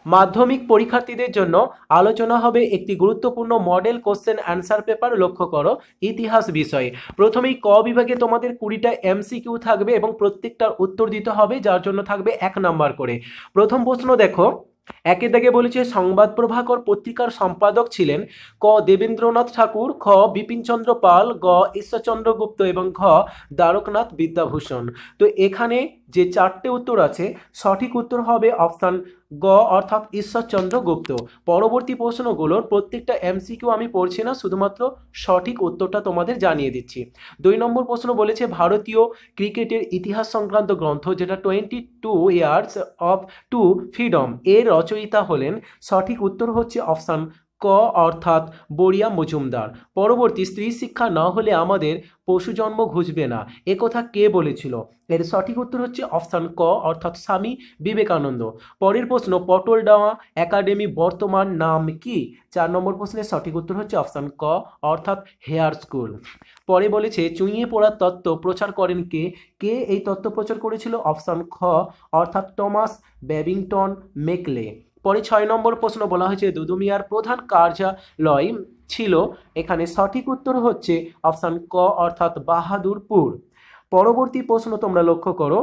মাধ্যমিক পরীক্ষার্থীদের জন্য আলোচনা হবে একটি গুরুত্বপূর্ণ মডেল কোশ্চেন অ্যান্সার পেপার। লক্ষ্য করো ইতিহাস বিষয়ে প্রথমেই ক বিভাগে তোমাদের 20টা এমসিকিউ থাকবে এবং প্রত্যেকটার উত্তর দিতে হবে, যার জন্য থাকবে 1 নাম্বার করে। প্রথম প্রশ্ন দেখো, একে দাগে বলেছে সংবাদ প্রভাকর পত্রিকার সম্পাদক ছিলেন ক দেবেন্দ্রনাথ ঠাকুর, খ বিপিনচন্দ্র পাল, গ ঈশ্বরচন্দ্র গুপ্ত এবং ঘ দ্বারকনাথ বিদ্যাভূষণ। তো এখানে যে 4টে উত্তর আছে, সঠিক উত্তর হবে অপশান গ অর্থাৎ ঈশ্বরচন্দ্র গুপ্ত। পরবর্তী প্রশ্নগুলোর প্রত্যেকটা এমসিকিউ আমি পড়ছি না, শুধুমাত্র সঠিক উত্তরটা তোমাদের জানিয়ে দিচ্ছি। 2 নম্বর প্রশ্ন বলেছে ভারতীয় ক্রিকেটের ইতিহাস সংক্রান্ত গ্রন্থ যেটা 22 ইয়ার্স অফ টু ফ্রিডম এর রচয়িতা হলেন। সঠিক উত্তর হচ্ছে অপশান ক অর্থাৎ বড়িয়া মজুমদার। পরবর্তী স্ত্রী শিক্ষা না হলে আমাদের পশু জন্ম ঘুচবে না, এ কথা কে বলেছিল? এর সঠিক উত্তর হচ্ছে অপশান ক অর্থাৎ স্বামী বিবেকানন্দ। পরের প্রশ্ন পটলডাঙা একাডেমি বর্তমান নাম কি? 4 নম্বর প্রশ্নের সঠিক উত্তর হচ্ছে অপশান ক অর্থাৎ হেয়ার স্কুল। পরে বলেছে চুইয়ে পড়ার তত্ত্ব প্রচার করেন কে? কে এই তত্ত্ব প্রচার করেছিল? অপশান খ অর্থাৎ টমাস ব্যাবিংটন মেকলে। পরে 6 নম্বর প্রশ্ন বলা হয়েছে দুদুমিয়ার প্রধান কার্যালয় ছিল, এখানে সঠিক উত্তর হচ্ছে অপশান ক অর্থাৎ বাহাদুরপুর। পরবর্তী প্রশ্ন তোমরা লক্ষ্য করো,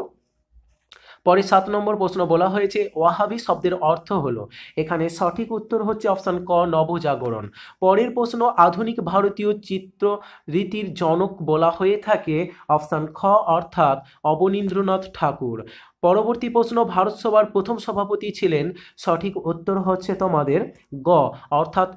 পরে 7 নম্বর প্রশ্ন বলা হয়েছে ওয়াহাবি শব্দের অর্থ হলো, এখানে সঠিক উত্তর হচ্ছে অপশান ক নবজাগরণ। পরের প্রশ্ন আধুনিক ভারতীয় চিত্র রীতির জনক বলা হয়ে থাকে, অপশান খ অর্থাৎ অবনীন্দ্রনাথ ঠাকুর। পরবর্তী প্রশ্ন ভারতসভার প্রথম সভাপতি ছিলেন, সঠিক উত্তর হচ্ছে তোমাদের গ অর্থাৎ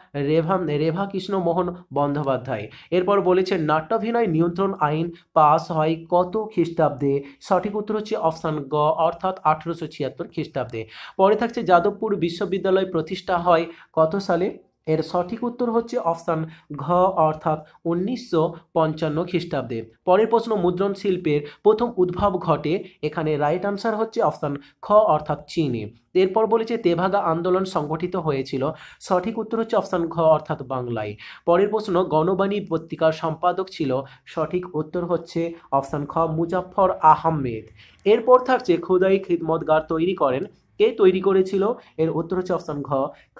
রেভা কৃষ্ণ মোহন বন্দ্যোপাধ্যায়। এরপর বলেছে নাট্যাভিনয় নিয়ন্ত্রণ আইন পাস হয় কত খ্রিস্টাব্দে? সঠিক উত্তর হচ্ছে অপশান গ অর্থাৎ 1876 খ্রিস্টাব্দে। পরে থাকছে যাদবপুর বিশ্ববিদ্যালয় প্রতিষ্ঠা হয় কত সালে? এর সঠিক উত্তর হচ্ছে অপশান ঘ অর্থাৎ 1955 খ্রিস্টাব্দে। পরের প্রশ্ন মুদ্রণ শিল্পের প্রথম উদ্ভব ঘটে, এখানে রাইট আনসার হচ্ছে অপশান খ অর্থাৎ চীনে। এরপর বলেছে তেভাগা আন্দোলন সংগঠিত হয়েছিল, সঠিক উত্তর হচ্ছে অপশান ঘ অর্থাৎ বাংলায়। পরের প্রশ্ন গণবাণী পত্রিকার সম্পাদক ছিল, সঠিক উত্তর হচ্ছে অপশান খ মুজাফফর আহমেদ। এরপর থাকছে খোদাই খিদমতগার তৈরি করেন, কে তৈরি করেছিল? এর উত্তর হচ্ছে অপশান ঘ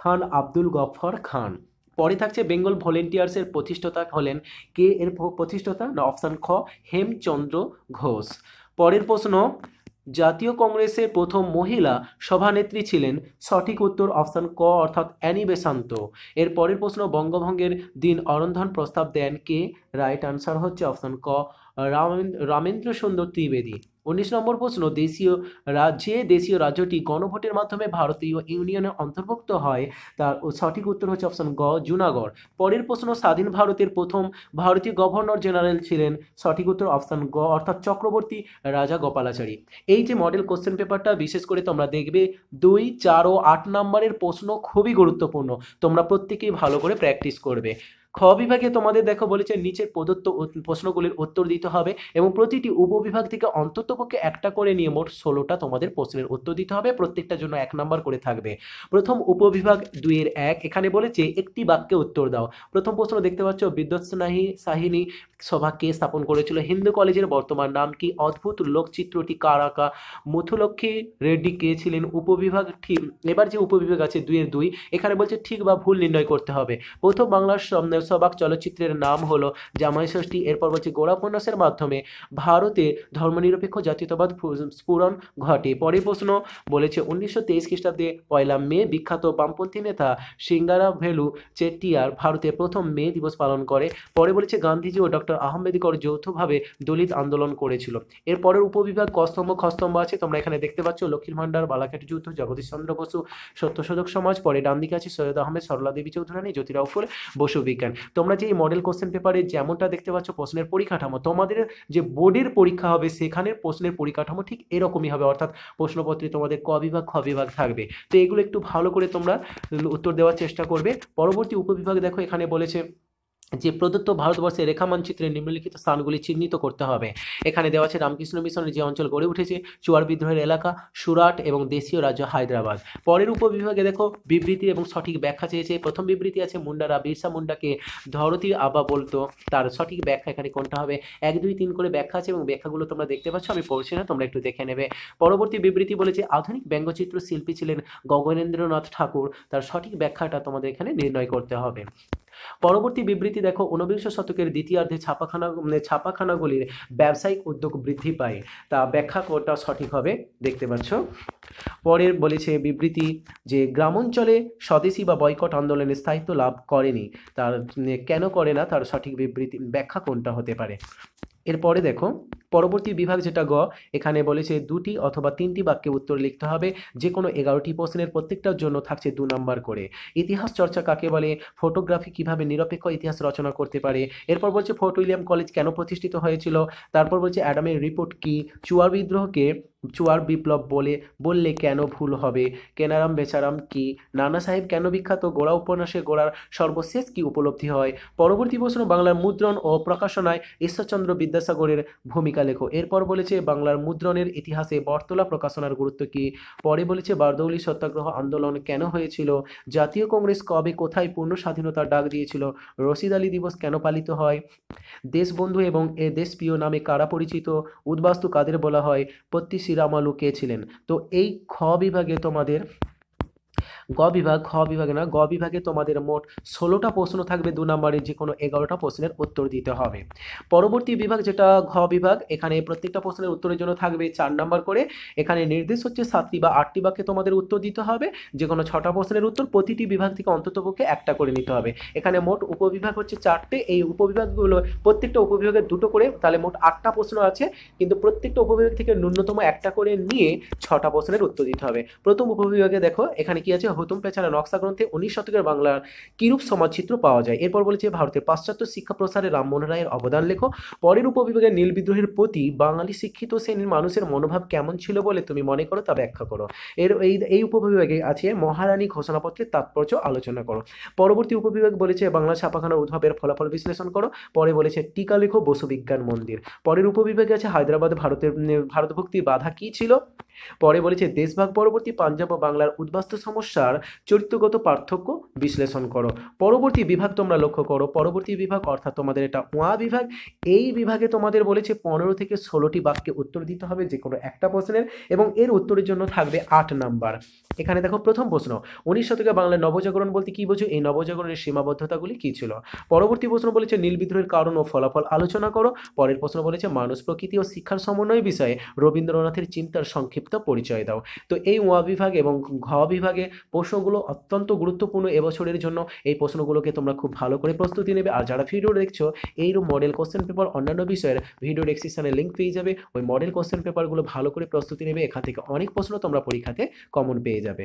খান আব্দুল গফফর খান। পরে থাকছে বেঙ্গল ভলেন্টিয়ার্সের প্রতিষ্ঠাতা হলেন কে? এর প্রতিষ্ঠাতা না অপশান খ হেমচন্দ্র ঘোষ। পরের প্রশ্ন জাতীয় কংগ্রেসের প্রথম মহিলা সভানেত্রী ছিলেন, সঠিক উত্তর অপশান ক অর্থাৎ অ্যানি বেসান্ত। এর পরের প্রশ্ন বঙ্গভঙ্গের দিন অরন্ধন প্রস্তাব দেন কে? রাইট আনসার হচ্ছে অপশান ক রামেন্দ্র সুন্দর ত্রিবেদী। 19 নম্বর প্রশ্ন দেশীয় রাজ্যটি গণভোটের মাধ্যমে ভারতীয় ইউনিয়নে অন্তর্ভুক্ত হয়, তার সঠিক উত্তর হচ্ছে অপশান গ জুনাগড়। পরের প্রশ্ন স্বাধীন ভারতের প্রথম ভারতীয় গভর্নর জেনারেল ছিলেন, সঠিক উত্তর অপশান গ অর্থাৎ চক্রবর্তী রাজা গোপালাচারী। এই যে মডেল কোশ্চেন পেপারটা বিশেষ করে তোমরা দেখবে 2, 4 ও 8 নম্বরের প্রশ্ন খুবই গুরুত্বপূর্ণ, তোমরা প্রত্যেকেই ভালো করে প্র্যাকটিস করবে। খ বিভাগে তোমাদের দেখো বলেছে নিচের প্রদত্ত প্রশ্নগুলির উত্তর দিতে হবে এবং প্রতিটি উপবিভাগ থেকে অন্ততপক্ষে একটা করে নিয়ে মোট 16টা তোমাদের প্রশ্নের উত্তর দিতে হবে, প্রত্যেকটার জন্য 1 নাম্বার করে থাকবে। প্রথম উপবিভাগ 2 এর 1, এখানে বলেছে একটি বাক্যে উত্তর দাও। প্রথম প্রশ্ন দেখতে পাচ্ছ বিদ্যুৎ সাহিনী সভা কে স্থাপন করেছিল? হিন্দু কলেজের বর্তমান নাম কি? অদ্ভুত লোকচিত্রটি কার আঁকা? মুথুলক্ষ্মী রেড্ডি কে ছিলেন? উপবিভাগ ঠিক। এবার যে উপবিভাগ আছে 2 এর 2, এখানে বলছে ঠিক বা ভুল নির্ণয় করতে হবে। প্রথম বাংলার সবাক চলচ্চিত্রের নাম হলো জামাই ষষ্ঠী। এরপর বলছে গোড়া উপন্যাসের মাধ্যমে ভারতে ধর্মনিরপেক্ষ জাতীয়তাবাদ স্ফুরণ ঘটে। পরের প্রশ্ন বলেছে 1923 খ্রিস্টাব্দে 1 মে বিখ্যাত বামপন্থী নেতা সিঙ্গারাভেলু চেট্টিয়ার ভারতে প্রথম মে দিবস পালন করে। পরে বলেছে গান্ধীজি ও ডক্টর আহমেদকর যৌথভাবে দলিত আন্দোলন করেছিল। এর পরের উপবিভাগ কস্তম্ভ খস্তম্ভ আছে, তোমরা এখানে দেখতে পাচ্ছ লক্ষ্মীর ভান্ডার, বালাঘাট যুদ্ধ, জগদীশ চন্দ্র বসু, সত্যশোধক সমাজ। পরে ডান দিকে আছে সৈয়দ আহমেদ, সরলা দেবী চৌধুরানী, জ্যোতিরাও ফুলে, বসু বিজ্ঞান। তোমরা যে এই মডেল কোশ্চেন পেপারে যেমনটা দেখতে পাচ্ছ প্রশ্নের পরিকাঠামো, তোমাদের যে বোর্ডের পরীক্ষা হবে সেখানে প্রশ্নের পরিকাঠামো ঠিক এরকমই হবে, অর্থাৎ প্রশ্নপত্রে তোমাদের ক বিভাগ খ বিভাগ থাকবে। তো এগুলো একটু ভালো করে তোমরা উত্তর দেওয়ার চেষ্টা করবে। পরবর্তী উপবিভাগ দেখো এখানে বলেছে যে প্রদত্ত ভারতবর্ষের রেখা মানচিত্রে নিম্নলিখিত স্থানগুলি চিহ্নিত করতে হবে। এখানে দেওয়া আছে রামকৃষ্ণ মিশনের যে অঞ্চল গড়ে উঠেছে, চুয়ার বিদ্রোহের এলাকা, সুরাট এবং দেশীয় রাজ্য হায়দ্রাবাদ। পরের উপবিভাগে দেখো বিবৃতি এবং সঠিক ব্যাখ্যা চেয়েছে। প্রথম বিবৃতি আছে মুন্ডারা বিরসা মুন্ডাকে ধরতি আবা বলতো, তার সঠিক ব্যাখ্যা এখানে কোনটা হবে? 1, 2, 3 করে ব্যাখ্যা আছে এবং ব্যাখ্যাগুলো তোমরা দেখতে পাচ্ছ, আমি পড়ছি না, তোমরা একটু দেখে নেবে। পরবর্তী বিবৃতি বলেছে আধুনিক ব্যঙ্গচিত্র শিল্পী ছিলেন গগনেন্দ্রনাথ ঠাকুর, তার সঠিক ব্যাখ্যাটা তোমাদের এখানে নির্ণয় করতে হবে। পরবর্তী বিবৃতি দেখো 19 শতকের দ্বিতীয়ার্ধে ছাপাখানাগুলির ব্যবসায়িক উদ্যোগ বৃদ্ধি পায়, তা ব্যাখ্যা কোনটা সঠিক হবে দেখতে পাচ্ছ। পরের বলেছে বিবৃতি যে গ্রামাঞ্চলে স্বদেশী বা বয়কট আন্দোলনের স্থায়িত্ব লাভ করেনি, তার কেন করে না, তার সঠিক বিবৃতি ব্যাখ্যা কোনটা হতে পারে। এরপরে দেখো পরবর্তী বিভাগ যেটা গ, এখানে বলেছে 2টি অথবা 3টি বাক্যে উত্তর লিখতে হবে, যে কোনো 11টি প্রশ্নের প্রত্যেকটার জন্য থাকছে 2 নাম্বার করে। ইতিহাস চর্চা কাকে বলে? ফটোগ্রাফি কিভাবে নিরপেক্ষ ইতিহাস রচনা করতে পারে? এরপর বলছে ফোর্ট উইলিয়াম কলেজ কেন প্রতিষ্ঠিত হয়েছিল? তারপর বলছে অ্যাডামের রিপোর্ট কি? চুয়ার বিদ্রোহকে চুয়ার বিপ্লব বললে কেন ভুল হবে? কেনারাম বেচারাম কি? নানা সাহেব কেন বিখ্যাত? গোড়া উপন্যাসে গোড়ার সর্বশেষ কি উপলব্ধি হয়? পরবর্তী প্রশ্ন বাংলার মুদ্রণ ও প্রকাশনায় ঈশ্বরচন্দ্র বিদ্যাসাগরের ভূমিকা লেখো। এরপর বলেছে বাংলার মুদ্রণের ইতিহাসে বটতলা প্রকাশনার গুরুত্ব কি? পরে বলেছে বারদৌলি সত্যাগ্রহ আন্দোলন কেন হয়েছিল? জাতীয় কংগ্রেস কবে কোথায় পূর্ণ স্বাধীনতার ডাক দিয়েছিল? রশিদ আলী দিবস কেন পালিত হয়? দেশবন্ধু এবং এ দেশপ্রিয় নামে কারা পরিচিত? উদ্বাস্তু কাদের বলা হয়? পত্তি শ্রীরামালু কে ছিলেন? তো এই খ বিভাগে তোমাদের গ বিভাগে তোমাদের মোট 16টা প্রশ্ন থাকবে, 2 নম্বরের যে কোনো 11টা প্রশ্নের উত্তর দিতে হবে। পরবর্তী বিভাগ যেটা ঘ বিভাগ, এখানে প্রত্যেকটা প্রশ্নের উত্তরের জন্য থাকবে 4 নাম্বার করে। এখানে নির্দেশ হচ্ছে 7টি বা 8টি বাক্যে তোমাদের উত্তর দিতে হবে, যে কোনো 6টা প্রশ্নের উত্তর প্রতিটি বিভাগ থেকে অন্ততপক্ষে একটা করে নিতে হবে। এখানে মোট উপবিভাগ হচ্ছে 4টে, এই উপবিভাগগুলো প্রত্যেকটা উপবিভাগে 2টো করে, তাহলে মোট 8টা প্রশ্ন আছে, কিন্তু প্রত্যেকটা উপবিভাগ থেকে ন্যূনতম একটা করে নিয়ে 6টা প্রশ্নের উত্তর দিতে হবে। প্রথম উপবিভাগে দেখো এখানে কি আছে, হুতুম পেছাড়া নকশা গ্রন্থে 19 শতকের বাংলার কিরূপ সমাজচিত্র পাওয়া যায়। এরপর বলেছে ভারতের পাশ্চাত্য শিক্ষা প্রসারে রামমোহন রায়ের অবদান লেখো। পরের উপবিভাগে নীল বিদ্রোহের প্রতি বাঙালি শিক্ষিত শ্রেণীর মানুষের মনোভাব কেমন ছিল বলে তুমি মনে করো, তা ব্যাখ্যা করো। এই উপবিভাগে আছে মহারানী ঘোষণাপত্রের তাৎপর্য আলোচনা করো। পরবর্তী উপবিভাগ বলেছে বাংলা ছাপাখানার উদ্ভবের ফলাফল বিশ্লেষণ করো। পরে বলেছে টিকা লেখো বসু বিজ্ঞান মন্দির। পরের উপবিভাগে আছে হায়দ্রাবাদ ভারত ভক্তির বাধা কি ছিল। পরে বলেছে দেশভাগ পরবর্তী পাঞ্জাব ও বাংলার উদ্বাস্তু সমস্যার চরিত্রগত পার্থক্য বিশ্লেষণ করো। পরবর্তী বিভাগ তোমরা লক্ষ্য করো, পরবর্তী বিভাগ অর্থাৎ তোমাদের এটা ওয়া বিভাগ। এই বিভাগে তোমাদের বলেছে 15 থেকে 16টি বাক্যে উত্তর দিতে হবে যে কোনো একটা প্রশ্নের, এবং এর উত্তরের জন্য থাকবে 8 নাম্বার। এখানে দেখো প্রথম প্রশ্ন, 19 শতকে বাংলায় নবজাগরণ বলতে কি বোঝো? এই নবজাগরণের সীমাবদ্ধতাগুলি কি ছিল? পরবর্তী প্রশ্ন বলেছে নীল বিদ্রোহের কারণ ও ফলাফল আলোচনা করো। পরের প্রশ্ন বলেছে মানুষ প্রকৃতি ও শিক্ষার সমন্বয় বিষয়ে রবীন্দ্রনাথের চিন্তার সংক্ষিপ্ত পরিচয় দাও। তো এই ওয়া বিভাগ এবং ঘ বিভাগে প্রশ্নগুলো অত্যন্ত গুরুত্বপূর্ণ এবছরের জন্য। এই প্রশ্নগুলোকে তোমরা খুব ভালো করে প্রস্তুতি নেবে। আর যারা ভিডিও দেখছো এইরকম মডেল কোশ্চেন পেপার অন্যান্য বিষয়ের ভিডিও ডেসক্রিপশনে লিঙ্ক পেয়ে যাবে, ওই মডেল কোশ্চেন পেপারগুলো ভালো করে প্রস্তুতি নেবে, এখান থেকে অনেক প্রশ্ন তোমরা পরীক্ষাতে কমন পেয়ে যাবে।